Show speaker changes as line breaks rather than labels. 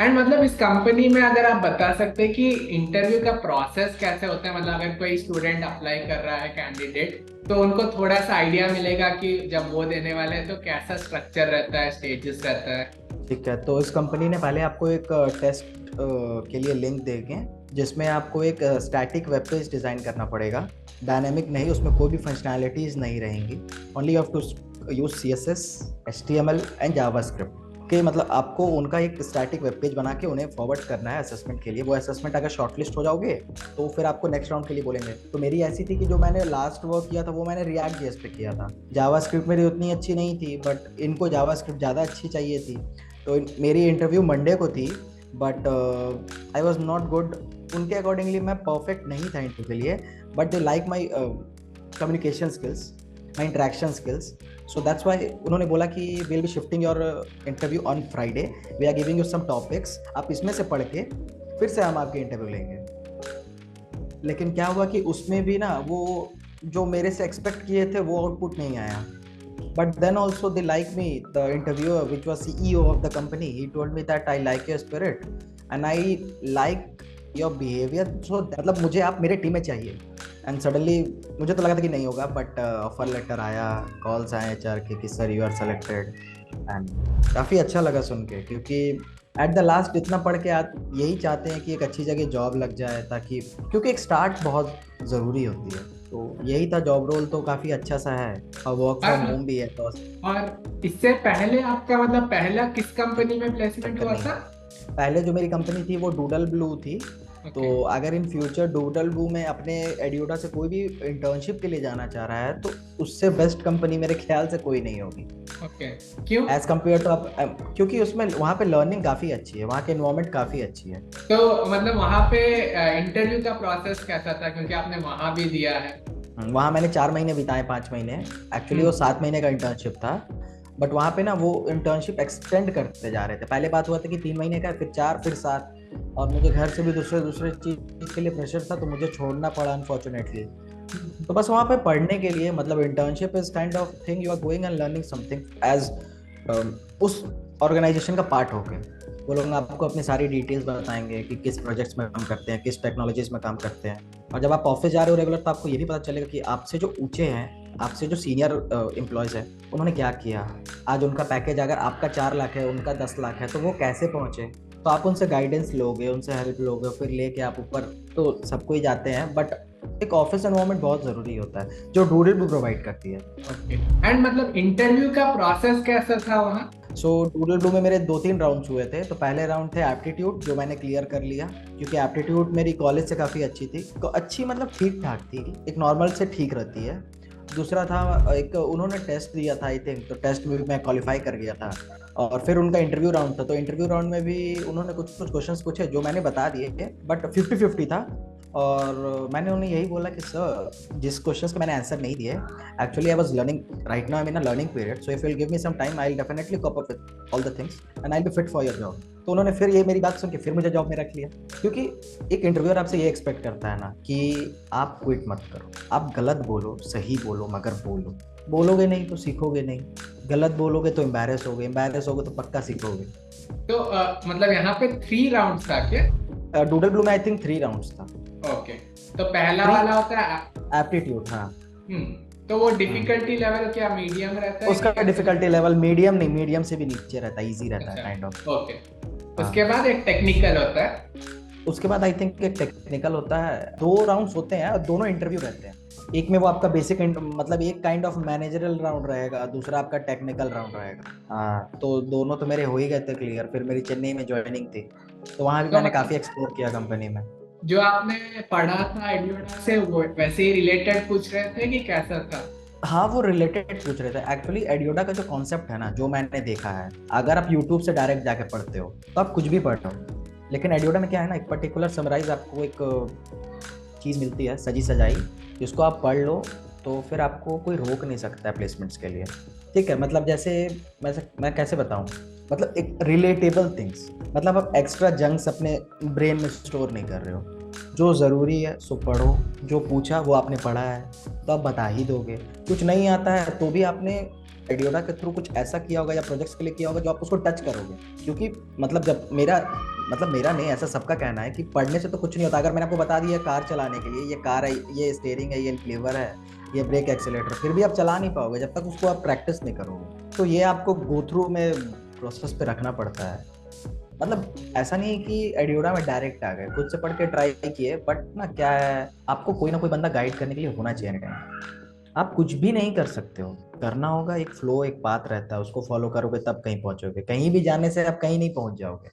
And मतलब इस company में अगर आप बता सकते हैं कि इंटरव्यू का प्रोसेस कैसे होता है, मतलब अगर कोई स्टूडेंट अप्लाई कर रहा है कैंडिडेट, तो उनको थोड़ा सा आइडिया मिलेगा कि जब वो देने वाले हैं तो कैसा स्ट्रक्चर रहता है, स्टेजेस रहता है।
ठीक है, तो इस कंपनी ने पहले आपको एक टेस्ट के लिए लिंक देंगे, जिसमें आपको एक स्टैटिक वेब पेज डिज़ाइन करना पड़ेगा। डायनेमिक नहीं, उसमें कोई भी फंक्शनैलिटीज़ नहीं रहेंगी। Only you have to use C S S, H T M L and JavaScript के, मतलब आपको उनका एक स्टैटिक वेब पेज बना के उन्हें फॉरवर्ड करना है असेसमेंट के लिए। वो असेसमेंट अगर शॉर्टलिस्ट हो जाओगे तो फिर आपको नेक्स्ट राउंड के लिए बोलेंगे। तो मेरी ऐसी थी कि जो मैंने लास्ट वर्क किया था वो मैंने रिएक्ट जेएस पे किया था। जावास्क्रिप्ट मेरी उतनी अच्छी नहीं थी, बट इनको जावास्क्रिप्ट ज़्यादा अच्छी चाहिए थी। तो मेरी इंटरव्यू मंडे को थी, but I was not good. उनके अकॉर्डिंगली मैं परफेक्ट नहीं था इंटरव्यू के लिए, but they like my communication skills, my interaction skills. So that's why उन्होंने बोला कि will be shifting your interview on Friday, we are giving you some topics, आप इसमें से पढ़ के फिर से हम आपकी इंटरव्यू लेंगे। लेकिन क्या हुआ कि उसमें भी ना वो जो मेरे से एक्सपेक्ट किए थे वो आउटपुट नहीं आया। But then also they like me. The interviewer, which was CEO of the company, he told me that I like your spirit and I like your behavior. So मतलब मुझे आप मेरे टीम में चाहिए। एंड सडनली मुझे तो लगा था कि नहीं होगा, बट ऑफर लेटर आया, कॉल्स आए एचआर के कि sir you are selected. And काफ़ी अच्छा लगा सुन के, क्योंकि एट द लास्ट इतना पढ़ के आप यही चाहते हैं कि एक अच्छी जगह जॉब लग जाए, ताकि क्योंकि एक स्टार्ट बहुत ज़रूरी होती है। तो यही था, जॉब रोल तो काफ़ी अच्छा सा है और वर्क फ्रॉम
और
होम भी है, तो
और इससे पहले आपका मतलब पहला किस कंपनी में प्लेसमेंट
चक्कर
हुआ
नहीं
था?
है। पहले जो मेरी कंपनी थी वो डूडल ब्लू थी। तो
ओके।
अगर इन फ्यूचर डूडल ब्लू में अपने एडियोडा से कोई भी इंटर्नशिप के लिए जाना चाह रहा है, तो उससे बेस्ट कंपनी मेरे ख्याल से कोई नहीं होगी
ओके। क्यों?
एज कम्पेयर टू आप। क्योंकि उसमें वहाँ पे लर्निंग काफ़ी अच्छी है, वहाँ की इन्वायरमेंट काफ़ी अच्छी है।
तो मतलब वहां पे इंटरव्यू का प्रोसेस कैसा था, क्योंकि आपने वहां भी दिया है।
वहाँ मैंने 4 महीने बिताए, 5 महीने। एक्चुअली वो
हम्म।
7 महीने का इंटर्नशिप था, बट वहाँ पे ना वो इंटर्नशिप एक्सटेंड करते जा रहे थे। पहले बात हुआ था कि 3 महीने का, फिर 4, फिर 7। और मुझे घर से भी दूसरे दूसरे चीज़ के लिए प्रेशर था, तो मुझे छोड़ना पड़ा अनफॉर्चुनेटली। तो बस वहाँ पे पढ़ने के लिए, मतलब internship is kind of thing, you are going and learning something as उस ऑर्गेनाइजेशन का पार्ट होके। वो लोग आपको अपनी सारी डिटेल्स बताएंगे कि किस प्रोजेक्ट्स में काम करते हैं, किस टेक्नोलॉजीज में काम करते हैं। और जब आप ऑफिस जा रहे हो रेगुलर, तो आपको ये भी पता चलेगा कि आपसे जो ऊंचे हैं, आपसे जो सीनियर एम्प्लॉयज़ हैं, उन्होंने क्या किया। आज उनका पैकेज अगर आपका 4 लाख है, उनका 10 लाख है, तो वो कैसे पहुंचे। तो आप उनसे गाइडेंस लोगे, उनसे हेल्प लोगे, फिर लेके आप ऊपर तो सबको ही जाते हैं, बट एक ऑफिस एनवायरनमेंट बहुत ज़रूरी होता है, जो डूडल भी प्रोवाइड करती है।
ओके। एंड मतलब इंटरव्यू का प्रोसेस कैसा था वहाँ?
सो डूडल ब्लू में मेरे 2-3 राउंड्स हुए थे। तो पहले राउंड थे एप्टीट्यूड, जो मैंने क्लियर कर लिया, क्योंकि एप्टीट्यूड मेरी कॉलेज से काफ़ी अच्छी थी। तो अच्छी मतलब ठीक ठाक थी, एक नॉर्मल से ठीक रहती है। दूसरा था एक उन्होंने टेस्ट दिया था आई थिंक, तो टेस्ट में भी मैं क्वालिफाई कर गया था। और फिर उनका इंटरव्यू राउंड था, तो इंटरव्यू राउंड में भी उन्होंने कुछ कुछ क्वेश्चंस पूछे जो मैंने बता दिए थे, बट 50-50 था। और मैंने उन्हें यही बोला कि सर, जिस क्वेश्चंस के मैंने आंसर नहीं दिए, actually I was learning right now, I am in a learning period, so if you will give me some time I will definitely cope up with all the things and I will be fit for your job. तो उन्होंने फिर ये मेरी बात सुन के फिर मुझे job में रख लिया। क्योंकि एक इंटरव्यूअर आपसे ये एक्सपेक्ट करता है ना कि आप क्विट मत करो, आप गलत बोलो, सही बोलो, मगर बोलो। बोलोगे नहीं तो सीखोगे नहीं। गलत बोलोगे तो एम्बैरेस होगे, एम्बैरेस होगे तो पक्का सीखोगे।
तो मतलब यहाँ पे 3 राउंड था क्या?
डूडल ब्लू में आई थिंक 3 राउंड्स था।
ओके। तो पहला
थ्री
वाला होता है।
एप्टीट्यूड, हाँ।
तो वो
हम्म।
डिफिकल्टी लेवल क्या मीडियम रहता है कि
उसका
कैसे?
डिफिकल्टी लेवल मीडियम नहीं, मीडियम से भी नीचे रहता है, इजी रहता है
अच्छा।
Kind of.
ओके।
हाँ।
उसके बाद एक टेक्निकल होता है।
उसके बाद आई थिंक एक टेक्निकल होता है। 2 राउंड्स होते हैं और दोनों इंटरव्यू रहते हैं। एक में वो आपका बेसिक, मतलब एक काइंड ऑफ मैनेजरल राउंड रहेगा, दूसरा आपका टेक्निकल राउंड रहेगा। हाँ, तो दोनों तो मेरे हो ही गए थे क्लियर। फिर मेरी चेन्नई में ज्वाइनिंग थी, तो वहाँ भी
तो
मैंने काफ़ी
मतलब
एक्सप्लोर किया कंपनी में।
जो आपने पढ़ा था एडियोडा से वो वैसे ही रिलेटेड पूछ रहे थे कि कैसा था?
हाँ, वो रिलेटेड पूछ रहे थे। एक्चुअली एडियोडा का जो कॉन्सेप्ट है ना, जो मैंने देखा है, अगर आप यूट्यूब से डायरेक्ट जाके पढ़ते हो तो आप कुछ भी पढ़ रहे हो। लेकिन एडियोडा में क्या है ना, एक पर्टिकुलर समराइज आपको एक चीज़ मिलती है सजी सजाई, जिसको आप पढ़ लो तो फिर आपको कोई रोक नहीं सकता है प्लेसमेंट्स के लिए। ठीक है, मतलब जैसे मैं कैसे बताऊँ, मतलब एक रिलेटेबल थिंग्स, मतलब आप एक्स्ट्रा जंक्स अपने ब्रेन में स्टोर नहीं कर रहे हो। जो ज़रूरी है सो पढ़ो, जो पूछा वो आपने पढ़ा है तो आप बता ही दोगे। कुछ नहीं आता है तो भी आपने एडियोडा के थ्रू कुछ ऐसा किया होगा या प्रोजेक्ट्स के लिए किया होगा जो आप उसको टच करोगे। क्योंकि मतलब जब मेरा मतलब मेरा नहीं, ऐसा सबका कहना है कि पढ़ने से तो कुछ नहीं होता। अगर मैंने आपको बता दिया कार चलाने के लिए, ये कार है, ये स्टीयरिंग है, ये लीवर है, ये ब्रेक एक्सीलेटर, फिर भी आप चला नहीं पाओगे जब तक उसको आप प्रैक्टिस नहीं करोगे। तो ये आपको गो थ्रू में प्रोसेस पे रखना पड़ता है। मतलब ऐसा नहीं है कि एडियोडा में डायरेक्ट आ गए, खुद से पढ़ के ट्राई किए, बट ना क्या है, आपको कोई ना कोई बंदा गाइड करने के लिए होना चाहिए टाइम। आप कुछ भी नहीं कर सकते हो, करना होगा, एक फ्लो, एक पाथ रहता है, उसको फॉलो करोगे तब कहीं पहुंचोगे। कहीं भी जाने से आप कहीं नहीं पहुंच जाओगे।